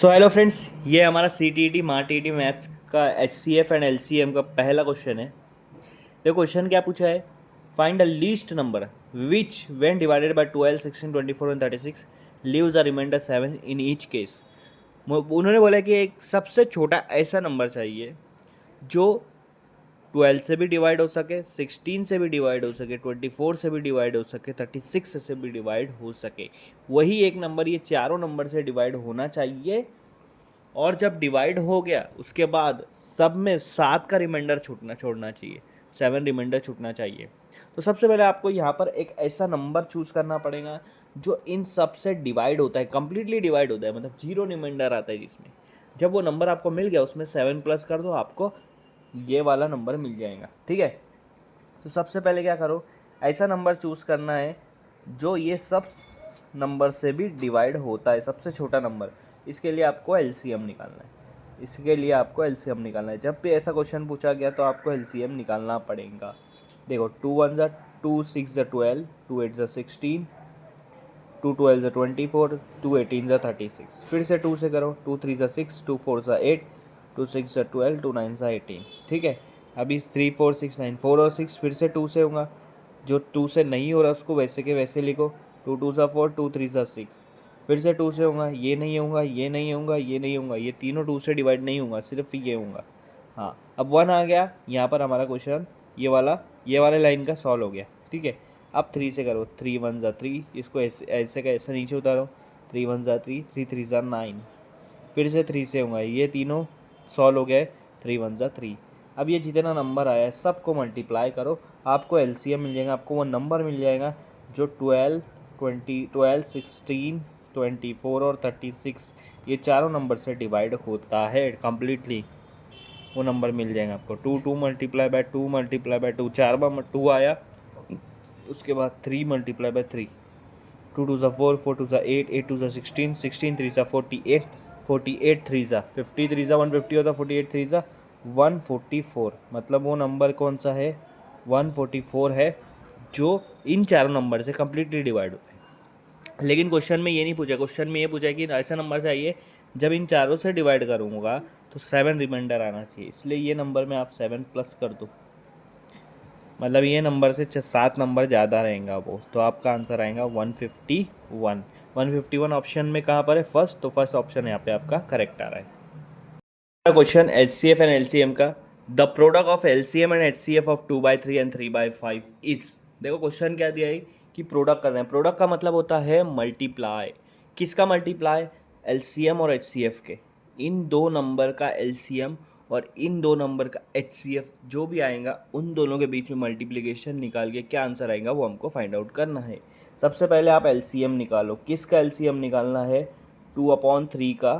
So hello friends, ये हमारा C T T मार टी टी मैथ्स का H C F and L C M का पहला क्वेश्चन है। तो क्वेश्चन क्या पूछा है? Find the least number which when divided by 12, 16, 24 and 36 leaves a remainder 7 in each case. उन्होंने बोला कि एक सबसे छोटा ऐसा नंबर चाहिए जो 12 से भी डिवाइड हो सके, 16 से भी डिवाइड हो सके, 24 से भी डिवाइड हो सके, 36 से भी डिवाइड हो सके। वही एक नंबर ये चारों नंबर से डिवाइड होना चाहिए। और जब डिवाइड हो गया उसके बाद सब में 7 का रिमाइंडर छोड़ना चाहिए, 7 रिमाइंडर छूटना चाहिए। तो सबसे पहले आपको यहाँ पर एक ऐसा नंबर चूज़ करना पड़ेगा जो इन सब से डिवाइड होता है, कम्प्लीटली डिवाइड होता है, मतलब 0 रिमाइंडर आता है जिसमें। जब वो नंबर आपको मिल गया उसमें 7 प्लस कर दो, आपको ये वाला नंबर मिल जाएगा। ठीक है, तो सबसे पहले क्या करो, ऐसा नंबर चूज़ करना है जो ये सब नंबर से भी डिवाइड होता है, सबसे छोटा नंबर। इसके लिए आपको एलसीएम निकालना है। जब भी ऐसा क्वेश्चन पूछा गया तो आपको एलसीएम निकालना पड़ेगा। देखो, 2 1 ज़ा 2, 6 ज़ा 12, 2 8 ज़ा 16, 2 12 ज़ा 24, 2 18 ज़ा 36। फिर से 2 से करो, 2 3 ज़ा 6, 2 4 ज़ा 8, 2 6 ज़ा 12, 2 9 ज़ा 18। ठीक है, अभी 3 4 6 9, 4 और 6 फिर से 2 से होगा। जो 2 से नहीं हो रहा उसको वैसे के वैसे लिखो, 2 2 ज़ा 4, 2 3 ज़ा 6। फिर से 2 से होगा, ये नहीं होगा, ये नहीं होगा, ये नहीं होगा, ये तीनों 2 से डिवाइड नहीं होगा, सिर्फ ये होगा। हाँ, अब 1 आ गया यहाँ पर हमारा क्वेश्चन, ये वाला लाइन का सॉल्व हो गया। ठीक है, अब 3 से करो, 3 1 ज़ा 3, इसको ऐसे का ऐसे नीचे उतारो, 3 1 ज़ा 3, 3 3 ज़ा 9। फिर से 3 से होगा, ये तीनों सॉल्व हो गए, 3 1 ज़ा 3। अब ये जितना नंबर आया है सबको मल्टीप्लाई करो, आपको एलसीएम मिल जाएगा, आपको वो नंबर मिल जाएगा जो 12 16 24 और 36 ये चारों नंबर से डिवाइड होता है कम्प्लीटली। वो नंबर मिल जाएगा आपको। 2 2 मल्टीप्लाई बाय 2 मल्टीप्लाई बाय 2, 4 बार 2 आया, उसके बाद 3 मल्टीप्लाई बाय 3, 2 2 ज़ा 4, 4 2 ज़ा 8, 8 2 ज़ा 16, 16 3 ज़ा 48, 48 3 ज़ा 50, 3 ज़ा 150 होता, 48 3 ज़ा 144। मतलब वो नंबर कौन सा है? 144 है, जो इन चारों नंबर से कम्प्लीटली डिवाइड होता है। लेकिन क्वेश्चन में ये नहीं पूछा, क्वेश्चन में ये पूछा है कि ऐसा नंबर चाहिए जब इन चारों से डिवाइड करूँगा तो 7 रिमाइंडर आना चाहिए, इसलिए ये नंबर में आप 7 प्लस कर दो। मतलब ये नंबर से 7 नंबर ज़्यादा रहेगा वो, तो आपका आंसर आएगा 151। 151 ऑप्शन में कहाँ पर है? फर्स्ट, तो फर्स्ट ऑप्शन यहाँ पे आपका करेक्ट आ रहा है। Question H C F and L C M का, the product of L C M and H C F of 2/3 and 3/5 is. देखो क्वेश्चन क्या दिया है कि प्रोडक्ट कर रहे हैं। प्रोडक्ट का मतलब होता है मल्टीप्लाई। किसका मल्टीप्लाई? एल सी एम और एच सी एफ के। इन दो नंबर का एल सी एम और इन दो नंबर का एच सी एफ जो भी आएगा उन दोनों के बीच में मल्टीप्लिकेशन निकाल के क्या आंसर आएगा वो हमको फाइंड आउट करना है। सबसे पहले आप एल सी एम निकालो। किसका एल सी एम निकालना है? 2/3 का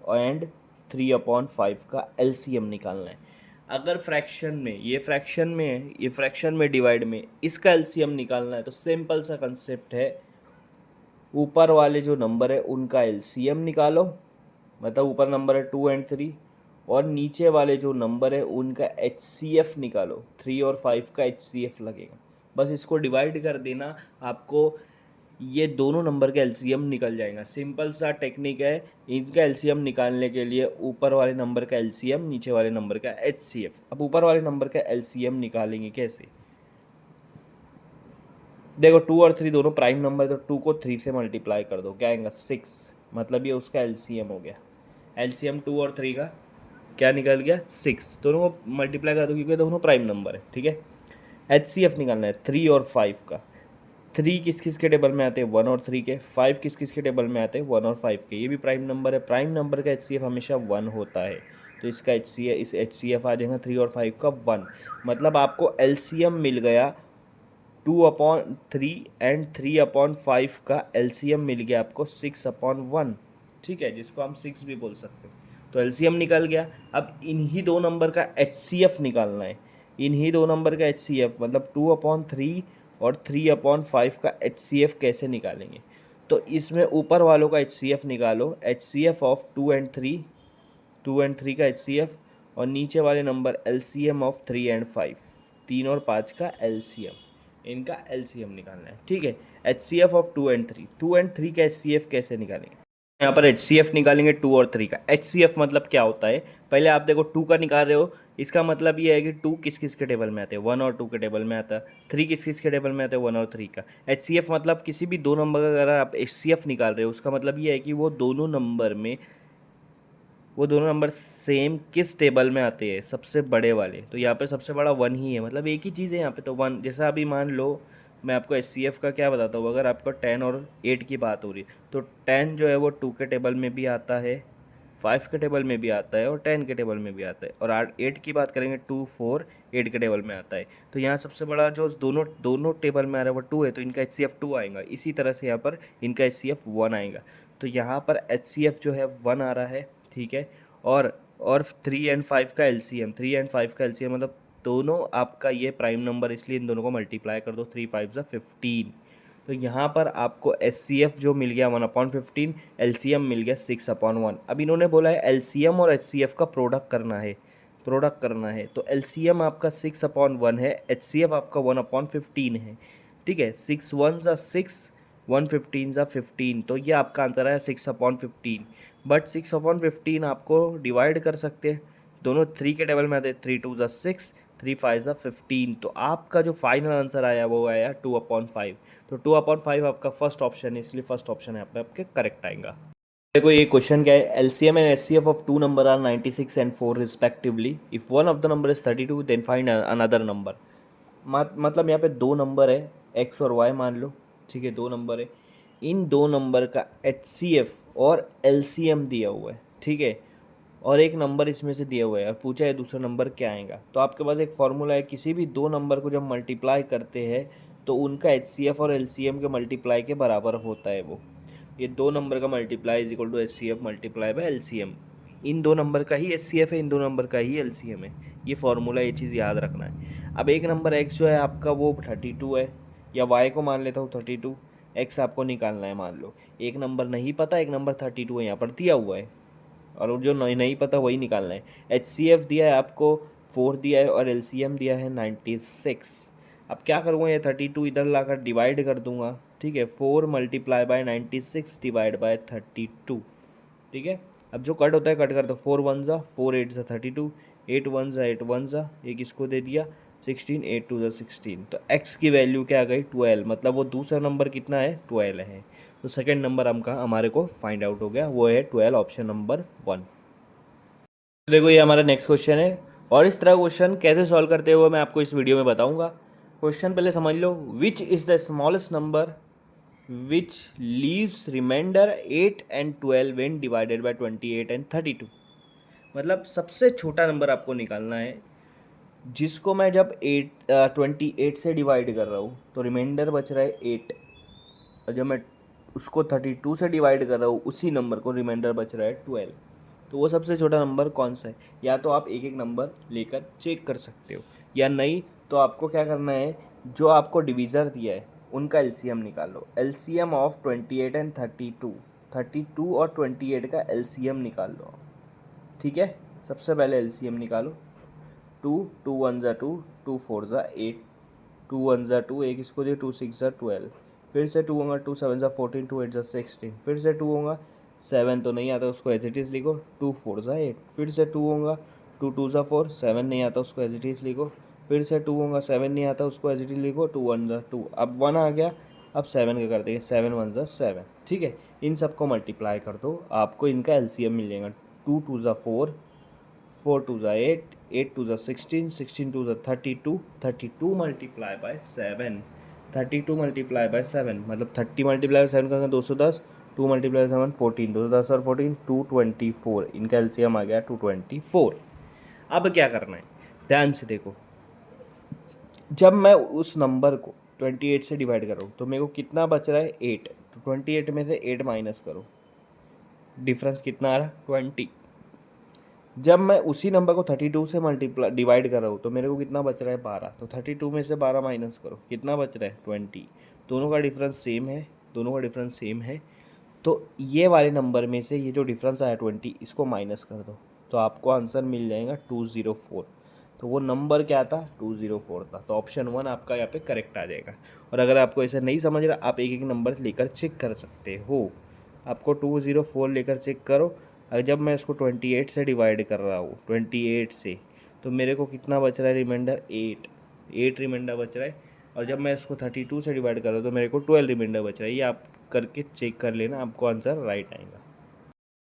एंड 3/5 का एल सी एम निकालना है। अगर फ्रैक्शन में, ये फ्रैक्शन में है, ये फ्रैक्शन में डिवाइड में, इसका एल सी एम निकालना है तो सिंपल सा कंसेप्ट है, ऊपर वाले जो नंबर है उनका एल सी एम निकालो। मतलब ऊपर नंबर है 2 एंड 3, और नीचे वाले जो नंबर है उनका एच सी एफ निकालो। 3 और 5 का एच सी एफ लगेगा। बस इसको डिवाइड कर देना, आपको ये दोनों नंबर का एलसीएम निकल जाएगा। सिंपल सा टेक्निक है इनका एलसीएम निकालने के लिए, ऊपर वाले नंबर का एलसीएम, नीचे वाले नंबर का एचसीएफ। अब ऊपर वाले नंबर का एलसीएम निकालेंगे कैसे? देखो 2 और 3 दोनों प्राइम नंबर है, तो 2 को 3 से मल्टीप्लाई कर दो, क्या आएगा? 6। मतलब ये उसका एलसीएम हो गया। एलसीएम 2 और 3 का क्या निकल गया? 6। दोनों को मल्टीप्लाई कर दो क्योंकि दोनों प्राइम नंबर है। ठीक है, एचसीएफ निकालना है 3 और 5 का। 3 किस किस के टेबल में आते हैं? 1 और 3 के। 5 किस किस के टेबल में आते हैं? 1 और 5 के। ये भी प्राइम नंबर है, प्राइम नंबर का एचसीएफ हमेशा 1 होता है, तो इसका एचसीएफ, इस एचसीएफ आ जाएगा 3 और 5 का 1। मतलब आपको एलसीएम मिल गया 2/3 एंड 3/5 का एलसीएम मिल गया आपको 6/1। ठीक है, जिसको हम 6 भी बोल सकते हैं। तो एलसीएम निकल गया। अब इन्हीं दो नंबर का एचसीएफ निकालना है। इन्हीं दो नंबर का एचसीएफ मतलब 2/3 और 3/5 का एचसीएफ कैसे निकालेंगे? तो इसमें ऊपर वालों का एचसीएफ निकालो, एचसीएफ ऑफ 2 एंड 3 का एचसीएफ, और नीचे वाले नंबर एलसीएम ऑफ 3 एंड 5, 3 और 5 का एलसीएम। इनका एलसीएम निकालना है। ठीक है, एचसीएफ ऑफ 2 एंड 3, 2 एंड 3 का एचसीएफ कैसे निकालेंगे? यहाँ पर HCF निकालेंगे 2 और 3 का। HCF मतलब क्या होता है, पहले आप देखो 2 का निकाल रहे हो, इसका मतलब ये है कि 2 किस किस के टेबल में आते हैं, 1 और 2 के टेबल में आता है। 3 किस किस के टेबल में आते हैं, 1 और 3 का। HCF मतलब किसी भी दो नंबर का अगर आप HCF निकाल रहे हो, उसका मतलब ये है कि वो दोनों नंबर सेम किस टेबल में आते हैं, सबसे बड़े वाले। तो यहाँ पे सबसे बड़ा 1 ही है, मतलब एक ही चीज़ है यहाँ पे, तो 1। जैसा अभी मान लो मैं आपको HCF का क्या बताता हूँ, अगर आपको 10 और 8 की बात हो रही तो 10 जो है वो 2 के टेबल में भी आता है, 5 के टेबल में भी आता है और 10 के टेबल में भी आता है। और 8 की बात करेंगे, 2 4 8 के टेबल में आता है। तो यहाँ सबसे बड़ा जो दोनों दोनों टेबल में आ रहा है वो 2 है, तो इनका HCF 2 आएगा। इसी तरह से यहाँ पर इनका HCF 1 आएगा। तो यहाँ पर HCF जो है 1 आ रहा है, ठीक है। और 3 एंड 5 का एलसीएम, 3 एंड 5 का एलसीएम मतलब दोनों आपका ये प्राइम नंबर, इसलिए इन दोनों को मल्टीप्लाई कर दो, 3 5 15। तो यहाँ पर आपको HCF जो मिल गया 1/15, LCM मिल गया 6/1। अब इन्होंने बोला है LCM और HCF का प्रोडक्ट करना है, तो LCM आपका 6/1 है, HCF आपका 1/15 है, ठीक है। 6 1 ज़ा 6, 115 ज़ा 15, तो ये आपका आंसर है 6/15। बट 6/15 आपको डिवाइड कर सकते हैं, दोनों 3 के टेबल में आते हैं, 3 2 ज़ा 6, 3 5 ज़ा 15। तो आपका जो फाइनल आंसर आया वो आया 2/5। तो 2/5 आपका फर्स्ट ऑप्शन है, इसलिए फर्स्ट ऑप्शन यहाँ पे आपके करेक्ट आएगा। देखो ये क्वेश्चन क्या है, LCM and HCF of two number are 96 and 4 respectively. If one of the number is 32 then find another number. मतलब यहाँ पे दो नंबर है, X और Y मान लो, ठीक है, दो नंबर है। इन दो नंबर का HCF और LCM दिया हुआ है, ठीक है, और एक नंबर इसमें से दिया हुआ है और पूछा है दूसरा नंबर क्या आएगा। तो आपके पास एक फॉर्मूला है, किसी भी दो नंबर को जब मल्टीप्लाई करते हैं तो उनका HCF और LCM के मल्टीप्लाई के बराबर होता है वो। ये दो नंबर का multiply is equal to HCF multiply by LCM। इन दो नंबर का ही HCF है, इन दो नंबर का ही LCM है, ये फॉर्मूला, ये चीज़ याद रखना है। अब एक नंबर X जो है आपका वो 32 है, या Y को मान लेता हूँ 32, X आपको निकालना है मान लो। एक नंबर नहीं पता, एक नंबर 32 है यहाँ पर दिया हुआ है, और जो नहीं पता वही निकालना है। HCF दिया है आपको 4 दिया है, और LCM दिया है 96। अब क्या करूँगा, ये 32 इधर लाकर डिवाइड कर दूंगा, ठीक है। 4 मल्टीप्लाई बाय 96 डिवाइड बाय 32, ठीक है। अब जो कट होता है कट कर दो, 4 1 ज़ा 4, 8 ज़ा 32, 8 1 ज़ा 8 1 ज़ा, एक इसको दे दिया 16, 8 2 ज़ा 16। तो x की वैल्यू क्या आ गई 12, मतलब वो दूसरा नंबर कितना है 12 है। तो सेकंड नंबर हमारे को फाइंड आउट हो गया, वो है 12, ऑप्शन नंबर 1। देखो ये हमारा नेक्स्ट क्वेश्चन है, और इस तरह क्वेश्चन कैसे सॉल्व करते हुए मैं आपको इस वीडियो में बताऊंगा। क्वेश्चन पहले समझ लो, which is the smallest number which leaves remainder 8 and 12 when divided by 28 and 32। मतलब सबसे छोटा नंबर आपको निकालना है जिसको मैं जब 28 से डिवाइड कर रहा हूँ तो रिमाइंडर बच रहा है 8, और जब मैं उसको 32 से डिवाइड कर रहा हूँ उसी नंबर को रिमाइंडर बच रहा है 12। तो वो सबसे छोटा नंबर कौन सा है, या तो आप एक एक नंबर लेकर चेक कर सकते हो, या नहीं तो आपको क्या करना है, जो आपको डिवीज़र दिया है उनका LCM निकालो। LCM ऑफ 28 एंड 32, 32 और 28 का LCM निकाल लो, ठीक है। सबसे पहले LCM निकालो, 2 2 1 ज़ा 2, 2 4 ज़ा 8, 2 1 ज़ा 2, एक इसको दिए 2 6 ज़ा 12, फिर से 2 होगा 2 7 ज़ा 14, 2 8 ज़ा 16, फिर से 2 होगा 7 तो नहीं आता उसको एज इट इज़ लिखो, 2 4 ज़ा 8, फिर से 2 होगा 2 2 ज़ा 4, 7 नहीं आता उसको एज इट इज़ लिखो, फिर से 2 होगा 7 नहीं आता उसको एज इट इज़ लिखो, 2 1 ज़ा 2, अब 1 आ गया, अब 7 का कर देंगे, 7 1 ज़ा 7, ठीक है। इन सबको मल्टीप्लाई कर दो, आपको इनका LCM मिल जाएगा, 2 2 ज़ा 4, 4 2 ज़ा 8, 8 2 ज़ा 16, 16 2 ज़ा 32, 32 मल्टीप्लाई बाय 7, 32 मल्टीप्लाई बाय 7 मतलब 30 मल्टीप्लाई बाय 7 करेंगे 210, 2 मल्टीप्लाई 7 14, 210 और 14 224, इनका LCM आ गया 224। अब क्या करना है, ध्यान से देखो, जब मैं उस नंबर को 28 से डिवाइड कर रहा हूँ तो मेरे को कितना बच रहा है 8, तो 28 में से 8 माइनस करो, डिफरेंस कितना आ रहा है 20। जब मैं उसी नंबर को 32 से मल्टीप्लाई डिवाइड कर रहा हूँ तो मेरे को कितना बच रहा है 12, तो 32 में से 12 माइनस करो, कितना बच रहा है 20। दोनों का डिफरेंस सेम है, दोनों का डिफरेंस सेम है, तो ये वाले नंबर में से ये जो डिफरेंस आया 20 इसको माइनस कर दो, तो आपको आंसर मिल जाएगा 204। तो वो नंबर क्या था 204 था, तो ऑप्शन 1 आपका यहाँ पे करेक्ट आ जाएगा। और अगर आपको ऐसा नहीं समझ रहा आप एक एक नंबर लेकर चेक कर सकते हो। आपको 204 लेकर चेक करो। अगर जब मैं इसको 28 से डिवाइड कर रहा हूँ, 28 से, तो मेरे को कितना बच रहा है रिमाइंडर? 8 रिमाइंडर बच रहा है। और जब मैं इसको 32 से डिवाइड कर रहा हूँ तो मेरे को 12 रिमाइंडर बच रहा है। ये आप करके चेक कर लेना, आपको आंसर राइट आएगा।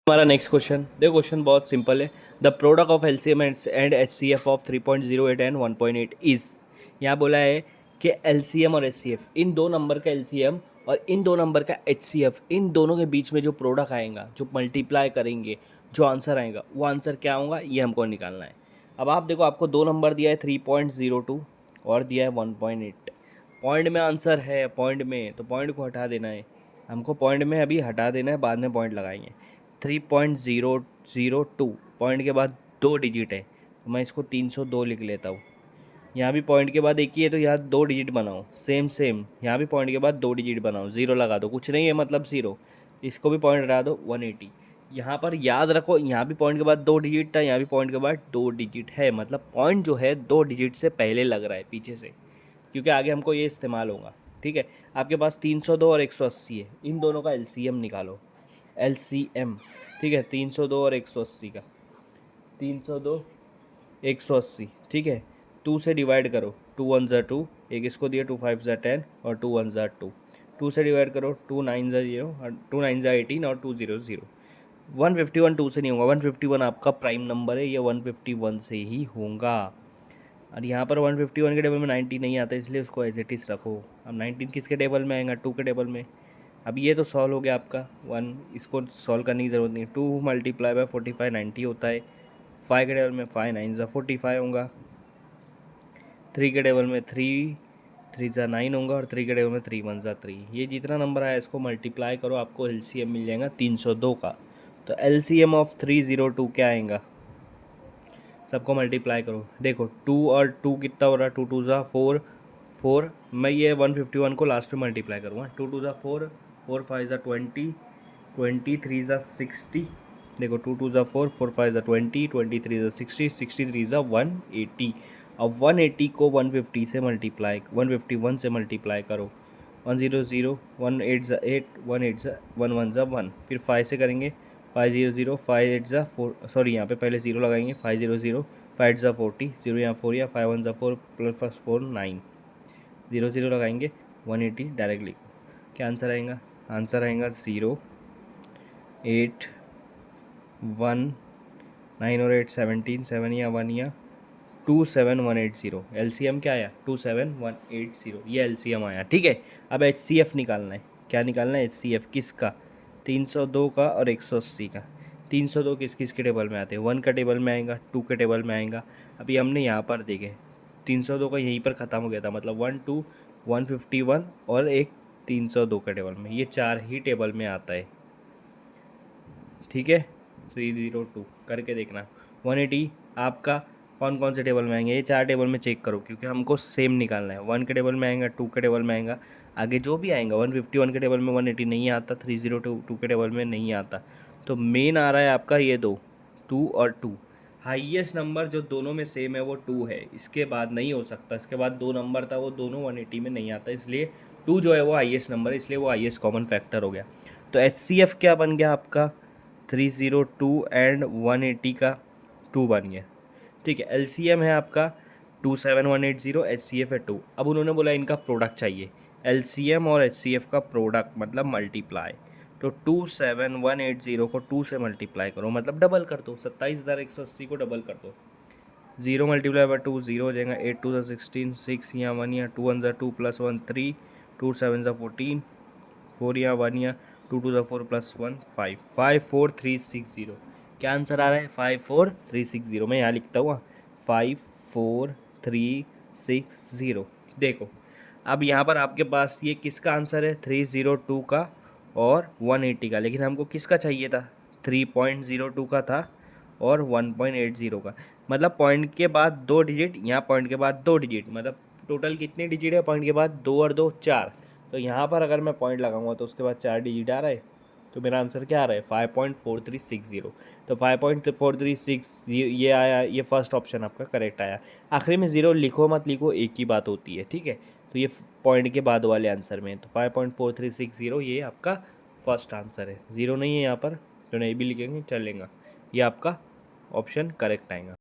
हमारा नेक्स्ट क्वेश्चन देखो, क्वेश्चन बहुत सिंपल है। The product of LCM and HCF of 3.08 and 1.8 is. यहाँ बोला है कि एलसीएम और एचसीएफ, इन दो नंबर का एलसीएम और इन दो नंबर का एचसीएफ, इन दोनों के बीच में जो प्रोडक्ट आएगा, जो मल्टीप्लाई करेंगे, जो आंसर आएगा, वो आंसर क्या होगा, ये हमको निकालना है। अब आप देखो, आपको दो नंबर दिया है 3.02 और दिया है 1.8। पॉइंट में आंसर है, पॉइंट में, तो पॉइंट को हटा देना है हमको। पॉइंट में अभी हटा देना है, बाद में पॉइंट लगाएंगे। 3.002 पॉइंट के बाद 2 डिजिट है, तो मैं इसको 302 लिख लेता हूँ। यहाँ भी पॉइंट के बाद एक ही है, तो यहाँ 2 डिजिट बनाओ। सेम सेम यहाँ भी पॉइंट के बाद 2 डिजिट बनाओ, ज़ीरो लगा दो, कुछ नहीं है मतलब ज़ीरो। इसको भी पॉइंट हटा दो, 180। यहाँ पर याद रखो, यहाँ भी पॉइंट के बाद 2 डिजिट था, यहाँ भी पॉइंट के बाद 2 डिजिट है, मतलब पॉइंट जो है 2 डिजिट से पहले लग रहा है पीछे से, क्योंकि आगे हमको ये इस्तेमाल होगा। ठीक है, आपके पास 302 और 180 है, इन दोनों का एलसीएम निकालो। एलसीएम, ठीक है, 302 और 180 का, 302 180, ठीक है। 2 से डिवाइड करो, 2 1 ज़ा 2, एक इसको दिया 2 5 ज़ा 10 और 2 1 ज़ा 2। 2 से डिवाइड करो, 2 9 ज़ा 0 और 2 9 ज़ा 18 और 2 0 0। 151 2 से नहीं होगा, 151 आपका प्राइम नंबर है, ये 151 से ही होगा। और यहाँ पर 151 के टेबल में 90 नहीं आता, इसलिए उसको एज इट इज़ रखो। अब 19 किसके टेबल में आएगा? 2 के टेबल में। अब ये तो सॉल्व हो गया आपका 1, इसको सॉल्व करने की ज़रूरत नहीं। 2 मल्टीप्लाई बाय 45 90 होता है। 5 के टेबल में 5 9 ज़ा 45 होगा। 3 के टेबल में 3 3 ज़ा 9 होगा और 3 के टेबल में 3 1 ज़ा 3। ये जितना नंबर आया इसको मल्टीप्लाई करो, आपको एलसीएम मिल जाएगा 302 का। तो एलसीएम ऑफ 302 क्या आएगा? सबको मल्टीप्लाई करो। देखो 2 और 2 कितना हो रहा है? 2 2 ज़ा 4 4। मैं ये 151 को लास्ट में मल्टीप्लाई करूँगा। 2 2 ज़ा 4 4 5 ज़ा 20 20 3 ज़ा 60। देखो 2 2 ज़ा 4 4 5 ज़ा 20 20 3 ज़ा 60 60 3 ज़ा 180। अब 180 को 150 से मल्टीप्लाई 151 से मल्टीप्लाई करो। 1 0 0 1 8 ज़ा 8 1 8 ज़ा 1 1 ज़ा 1। फिर 5 से करेंगे, 5 0 0 5 8 ज़ा 4, सॉरी यहाँ पे पहले 0 लगाएंगे। 5 0 0 5 8 ज़ा 40, 0 यहाँ 4 या 5 1 ज़ा 4 प्लस 4 9, 0 0 लगाएंगे, 180 डायरेक्टली। क्या आंसर आएगा? आंसर आएगा 0 8 1 9 और 8 17 7 या 1 या 27180। एलसीएम क्या आया? 27180, ये एलसीएम आया। ठीक है, अब एचसीएफ निकालना है। क्या निकालना है? एचसीएफ किसका? 302 का और 180 का। 302 किस किस के टेबल में आते हैं? 1 का टेबल में आएगा, 2 के टेबल में आएगा। अभी हमने यहाँ पर देखे 302 का यहीं पर ख़त्म हो गया था, मतलब 1 2 151 और एक 302 के टेबल में, ये 4 ही टेबल में आता है। ठीक है, 302 करके देखना। 180 आपका कौन कौन से टेबल में आएंगे? ये 4 टेबल में चेक करो, क्योंकि हमको सेम निकालना है। 1 के टेबल में आएगा, 2 के टेबल में आएगा, आगे जो भी आएगा। 151 के टेबल में 180 नहीं आता, 302 के टेबल में नहीं आता। तो मेन आ रहा है आपका ये 2 और 2। हाईएस्ट नंबर जो दोनों में सेम है वो 2 है, इसके बाद नहीं हो सकता। इसके बाद 2 नंबर था, वो दोनों 180 में नहीं आता, इसलिए 2 जो है वो हाईएस्ट नंबर है, इसलिए वो हाईएस्ट कॉमन फैक्टर हो गया। तो एचसीएफ क्या बन गया आपका? 302 एंड 180 का 2 बन गया। ठीक है, एलसीएम है आपका 27180, एचसीएफ है 2। अब उन्होंने बोला इनका प्रोडक्ट चाहिए, एलसीएम और एचसीएफ का प्रोडक्ट मतलब मल्टीप्लाई। तो 27180 को 2 से मल्टीप्लाई करो, मतलब डबल कर दो। 27180 को डबल कर दो। 0 मल्टीप्लाई बाय 2 0 हो जाएगा। 8 2 16 6 या 1 या 2 1 2 प्लस 1 3 2 7 14 4 या 1 या 2 2 4 प्लस 1 5 54360। क्या आंसर आ रहा है? 54360। मैं यहाँ लिखता हूँ 54360। देखो अब यहाँ पर आपके पास ये किसका आंसर है? 302 का और 180 का, लेकिन हमको किसका चाहिए था? 3.02 का था और 1.80 का। मतलब पॉइंट के बाद 2 डिजिट, यहाँ पॉइंट के बाद 2 डिजिट, मतलब टोटल कितने डिजिट है पॉइंट के बाद? 2 और 2 4। तो यहाँ पर अगर मैं पॉइंट लगाऊंगा तो उसके बाद 4 डिजिट आ रहा है, तो मेरा आंसर क्या आ रहा है? 5.4360। तो 5.436 ये आया, ये फर्स्ट ऑप्शन आपका करेक्ट आया। आखिरी में 0 लिखो मत लिखो, एक ही बात होती है। ठीक है, तो ये पॉइंट के बाद वाले आंसर में, तो 5.4360 ये आपका फर्स्ट आंसर है, ज़ीरो नहीं है यहाँ पर, तो नहीं भी लिखेंगे चलेगा। ये आपका ऑप्शन करेक्ट आएगा।